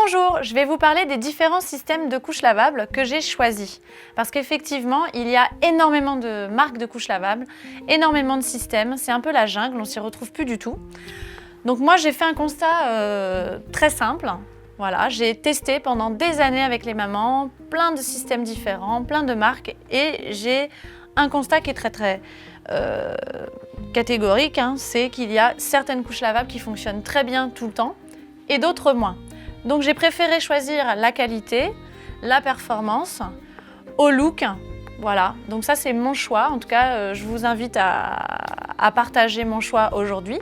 Bonjour, je vais vous parler des différents systèmes de couches lavables que j'ai choisis. Parce qu'effectivement, il y a énormément de marques de couches lavables, énormément de systèmes, c'est un peu la jungle, on s'y retrouve plus du tout. Donc moi j'ai fait un constat très simple. Voilà, j'ai testé pendant des années avec les mamans, plein de systèmes différents, plein de marques et j'ai un constat qui est très catégorique, c'est qu'il y a certaines couches lavables qui fonctionnent très bien tout le temps et d'autres moins. Donc j'ai préféré choisir la qualité, la performance, au look. Voilà, donc ça c'est mon choix. En tout cas, je vous invite à partager mon choix aujourd'hui.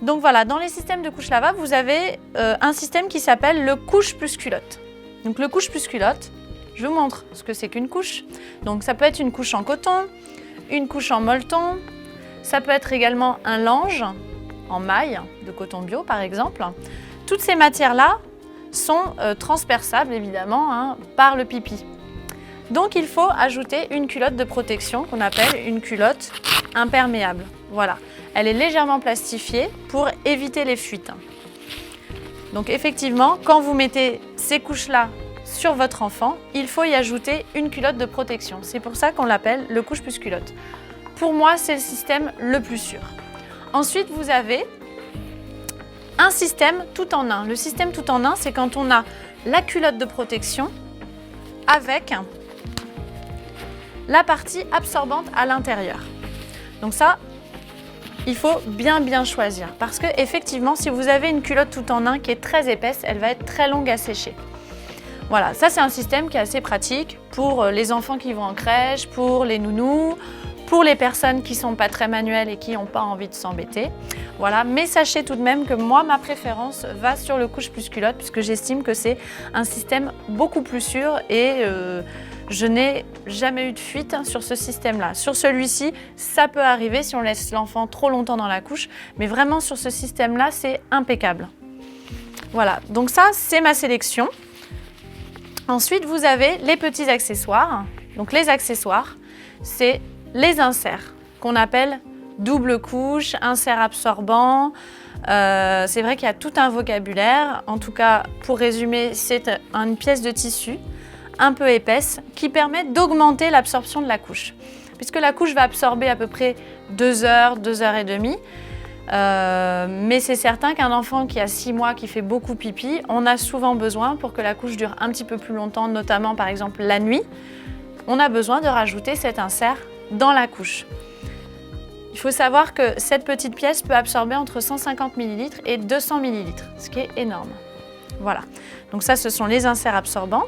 Donc voilà, dans les systèmes de couches lavables, vous avez un système qui s'appelle le couche plus culotte. Donc le couche plus culotte, je vous montre ce que c'est qu'une couche. Donc ça peut être une couche en coton, une couche en molleton, ça peut être également un lange en maille de coton bio par exemple. Toutes ces matières-là sont transperçables évidemment par le pipi. Donc il faut ajouter une culotte de protection qu'on appelle une culotte imperméable. Voilà, elle est légèrement plastifiée pour éviter les fuites. Donc effectivement, quand vous mettez ces couches-là sur votre enfant, il faut y ajouter une culotte de protection. C'est pour ça qu'on l'appelle le couche plus culotte. Pour moi, c'est le système le plus sûr. Ensuite, vous avez un système tout en un. Le système tout en un, c'est quand on a la culotte de protection avec la partie absorbante à l'intérieur. Donc ça, il faut bien choisir parce que effectivement, si vous avez une culotte tout en un qui est très épaisse, elle va être très longue à sécher. Voilà, ça c'est un système qui est assez pratique pour les enfants qui vont en crèche, pour les nounous, pour les personnes qui ne sont pas très manuelles et qui n'ont pas envie de s'embêter. Voilà, mais sachez tout de même que moi, ma préférence va sur le couche plus culotte puisque j'estime que c'est un système beaucoup plus sûr et je n'ai jamais eu de fuite sur ce système-là. Sur celui-ci, ça peut arriver si on laisse l'enfant trop longtemps dans la couche, mais vraiment sur ce système-là, c'est impeccable. Voilà, donc ça, c'est ma sélection. Ensuite, vous avez les petits accessoires. Donc les accessoires, c'est les inserts qu'on appelle double couche, insert absorbant. C'est vrai qu'il y a tout un vocabulaire. En tout cas, pour résumer, c'est une pièce de tissu un peu épaisse qui permet d'augmenter l'absorption de la couche. Puisque la couche va absorber à peu près 2 heures, 2 heures et demie. Mais c'est certain qu'un enfant qui a 6 mois, qui fait beaucoup pipi, on a souvent besoin, pour que la couche dure un petit peu plus longtemps, notamment par exemple la nuit, on a besoin de rajouter cet insert dans la couche. Il faut savoir que cette petite pièce peut absorber entre 150 ml et 200 ml, ce qui est énorme. Voilà, donc ça ce sont les inserts absorbants.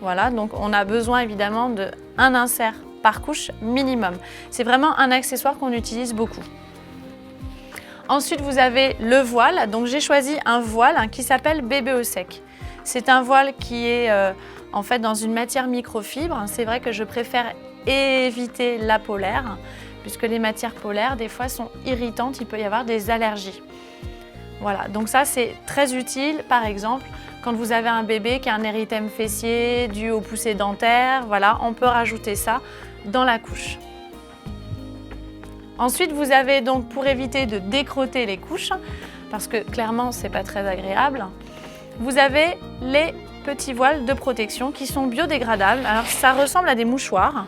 Voilà, donc on a besoin évidemment d'un insert par couche minimum. C'est vraiment un accessoire qu'on utilise beaucoup. Ensuite, vous avez le voile. Donc j'ai choisi un voile qui s'appelle Bébé au sec. C'est un voile qui est en fait dans une matière microfibre. C'est vrai que je préfère éviter la polaire, puisque les matières polaires, des fois, sont irritantes. Il peut y avoir des allergies. Voilà, donc ça, c'est très utile, par exemple, quand vous avez un bébé qui a un érythème fessier dû aux poussées dentaires. Voilà, on peut rajouter ça dans la couche. Ensuite, vous avez donc, pour éviter de décrotter les couches, parce que clairement, c'est pas très agréable, vous avez les petits voiles de protection qui sont biodégradables. Alors, ça ressemble à des mouchoirs.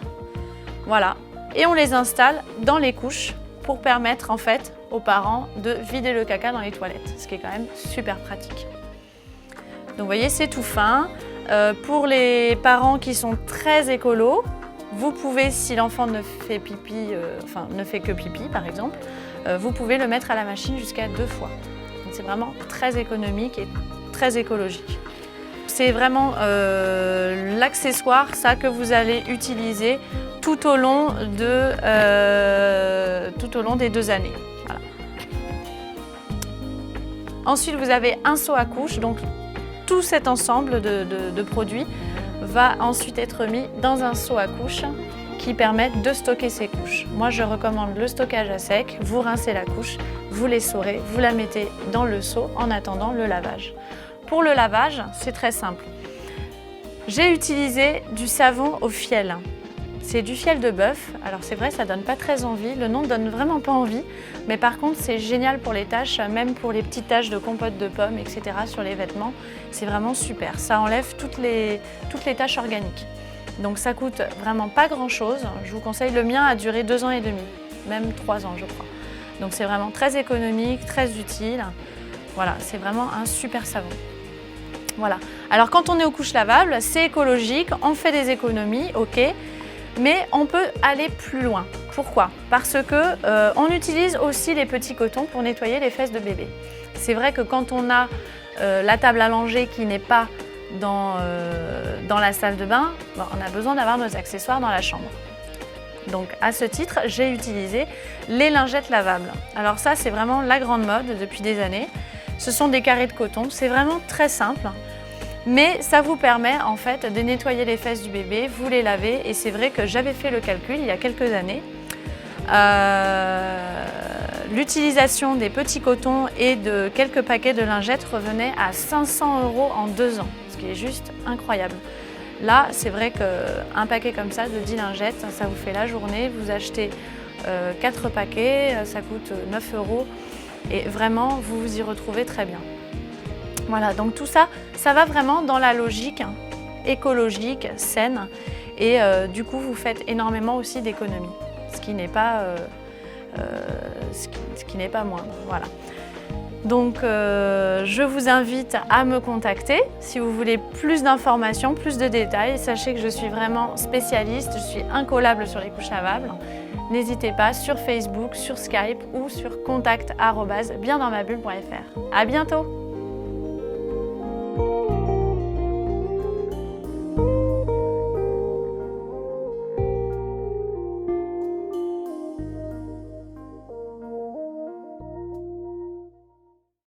Voilà, et on les installe dans les couches pour permettre en fait aux parents de vider le caca dans les toilettes, ce qui est quand même super pratique. Donc vous voyez, c'est tout fin. Pour les parents qui sont très écolos, vous pouvez, si l'enfant ne fait pipi, ne fait que pipi par exemple, vous pouvez le mettre à la machine jusqu'à 2 fois. C'est vraiment très économique et très écologique. C'est vraiment l'accessoire, ça, que vous allez utiliser tout au long des 2 années. Voilà. Ensuite, vous avez un seau à couche. Donc, tout cet ensemble de produits va ensuite être mis dans un seau à couche qui permet de stocker ces couches. Moi, je recommande le stockage à sec. Vous rincez la couche, vous l'essorez, vous la mettez dans le seau en attendant le lavage. Pour le lavage, c'est très simple. J'ai utilisé du savon au fiel. C'est du fiel de bœuf. Alors c'est vrai, ça donne pas très envie. Le nom donne vraiment pas envie. Mais par contre, c'est génial pour les taches, même pour les petites taches de compote de pommes, etc. sur les vêtements. C'est vraiment super. Ça enlève toutes les taches organiques. Donc ça coûte vraiment pas grand-chose. Je vous conseille, le mien a duré 2 ans et demi, même 3 ans je crois. Donc c'est vraiment très économique, très utile. Voilà, c'est vraiment un super savon. Voilà. Alors quand on est aux couches lavables, c'est écologique, on fait des économies, ok, mais on peut aller plus loin. Pourquoi? Parce que on utilise aussi les petits cotons pour nettoyer les fesses de bébé. C'est vrai que quand on a la table à langer qui n'est pas dans la salle de bain, bon, on a besoin d'avoir nos accessoires dans la chambre. Donc à ce titre, j'ai utilisé les lingettes lavables. Alors ça, c'est vraiment la grande mode depuis des années. Ce sont des carrés de coton, c'est vraiment très simple. Mais ça vous permet en fait de nettoyer les fesses du bébé, vous les lavez. Et c'est vrai que j'avais fait le calcul il y a quelques années. L'utilisation des petits cotons et de quelques paquets de lingettes revenait à 500 € en 2 ans, ce qui est juste incroyable. Là, c'est vrai qu'un paquet comme ça de 10 lingettes, ça vous fait la journée. Vous achetez 4 paquets, ça coûte 9 € et vraiment, vous vous y retrouvez très bien. Voilà, donc tout ça, ça va vraiment dans la logique écologique, saine et du coup, vous faites énormément aussi d'économies, ce qui n'est pas moindre. Voilà. Donc, je vous invite à me contacter si vous voulez plus d'informations, plus de détails. Sachez que je suis vraiment spécialiste, je suis incollable sur les couches lavables. N'hésitez pas sur Facebook, sur Skype ou sur contact@biendansmabulle.fr. À bientôt!